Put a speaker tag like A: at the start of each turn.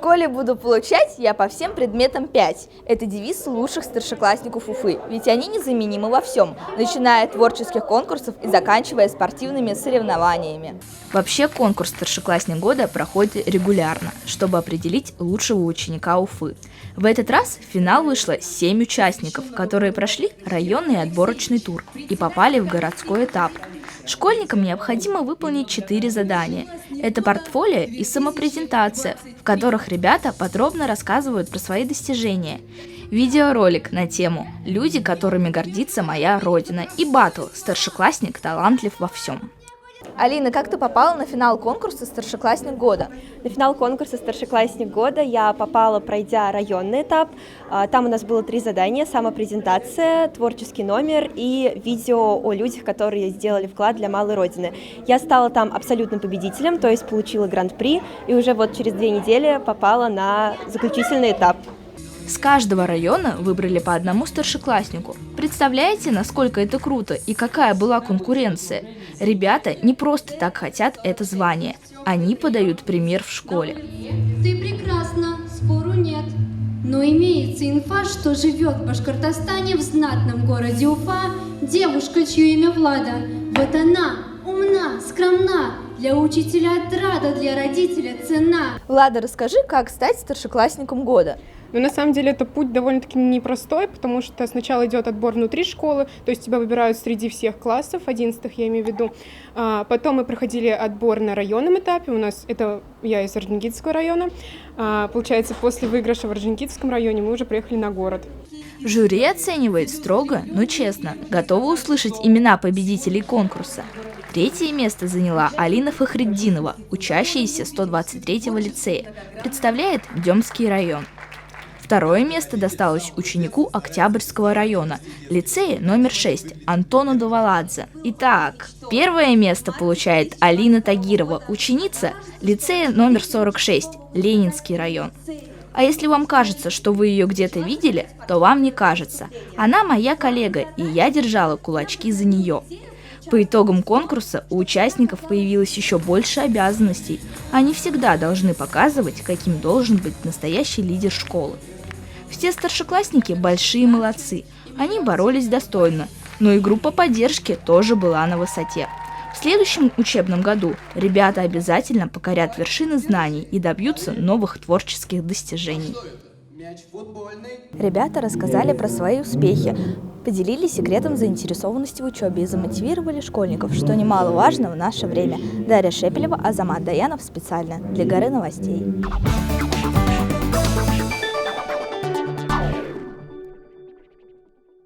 A: школе буду получать я по всем предметам 5. Это девиз лучших старшеклассников Уфы, ведь они незаменимы во всем, начиная от творческих конкурсов и заканчивая спортивными соревнованиями. Вообще конкурс «Старшеклассник года» проходит регулярно, чтобы определить лучшего ученика Уфы. В этот раз в финал вышло 7 участников, которые прошли районный отборочный тур и попали в городской этап. Школьникам необходимо выполнить 4 задания. Это портфолио и самопрезентация, в которых ребята подробно рассказывают про свои достижения. Видеоролик на тему «Люди, которыми гордится моя родина» и батл «Старшеклассник талантлив во всем». Алина, как ты попала на финал конкурса «Старшеклассник года»?
B: На финал конкурса «Старшеклассник года» я попала, пройдя районный этап. Там у нас было 3 задания: самопрезентация, творческий номер и видео о людях, которые сделали вклад для малой родины. Я стала там абсолютным победителем, то есть получила гран-при, и уже вот через 2 недели попала на заключительный этап.
A: С каждого района выбрали по одному старшекласснику. Представляете, насколько это круто и какая была конкуренция? Ребята не просто так хотят это звание, они подают пример в школе.
C: Ты прекрасна, спору нет. Но имеется инфа, что живет в Башкортостане в знатном городе Уфа девушка, чье имя Влада. Вот она, умна, скромна, для учителя отрада, для родителя цена.
A: Влада, расскажи, как стать старшеклассником года?
D: Но на самом деле это путь довольно-таки непростой, потому что сначала идет отбор внутри школы, то есть тебя выбирают среди всех классов, 11-х я имею в виду. Потом мы проходили отбор на районном этапе, я из Орджоникидзевского района. Получается, после выигрыша в Орджоникидзевском районе мы уже приехали на город.
A: Жюри оценивает строго, но честно. Готовы услышать имена победителей конкурса? 3-е место заняла Алина Фахретдинова, учащаяся 123-го лицея. Представляет Демский район. 2-е место досталось ученику Октябрьского района, лицея номер 6, Антону Даваладзе. Итак, 1-е место получает Алина Тагирова, ученица лицея номер 46, Ленинский район. А если вам кажется, что вы ее где-то видели, то вам не кажется. Она моя коллега, и я держала кулачки за нее. По итогам конкурса у участников появилось еще больше обязанностей. Они всегда должны показывать, каким должен быть настоящий лидер школы. Все старшеклассники большие молодцы, они боролись достойно, но и группа поддержки тоже была на высоте. В следующем учебном году ребята обязательно покорят вершины знаний и добьются новых творческих достижений. Ребята рассказали про свои успехи, поделились секретом заинтересованности в учебе и замотивировали школьников, что немаловажно в наше время. Дарья Шепелева, Азамат Даянов специально для Горы новостей.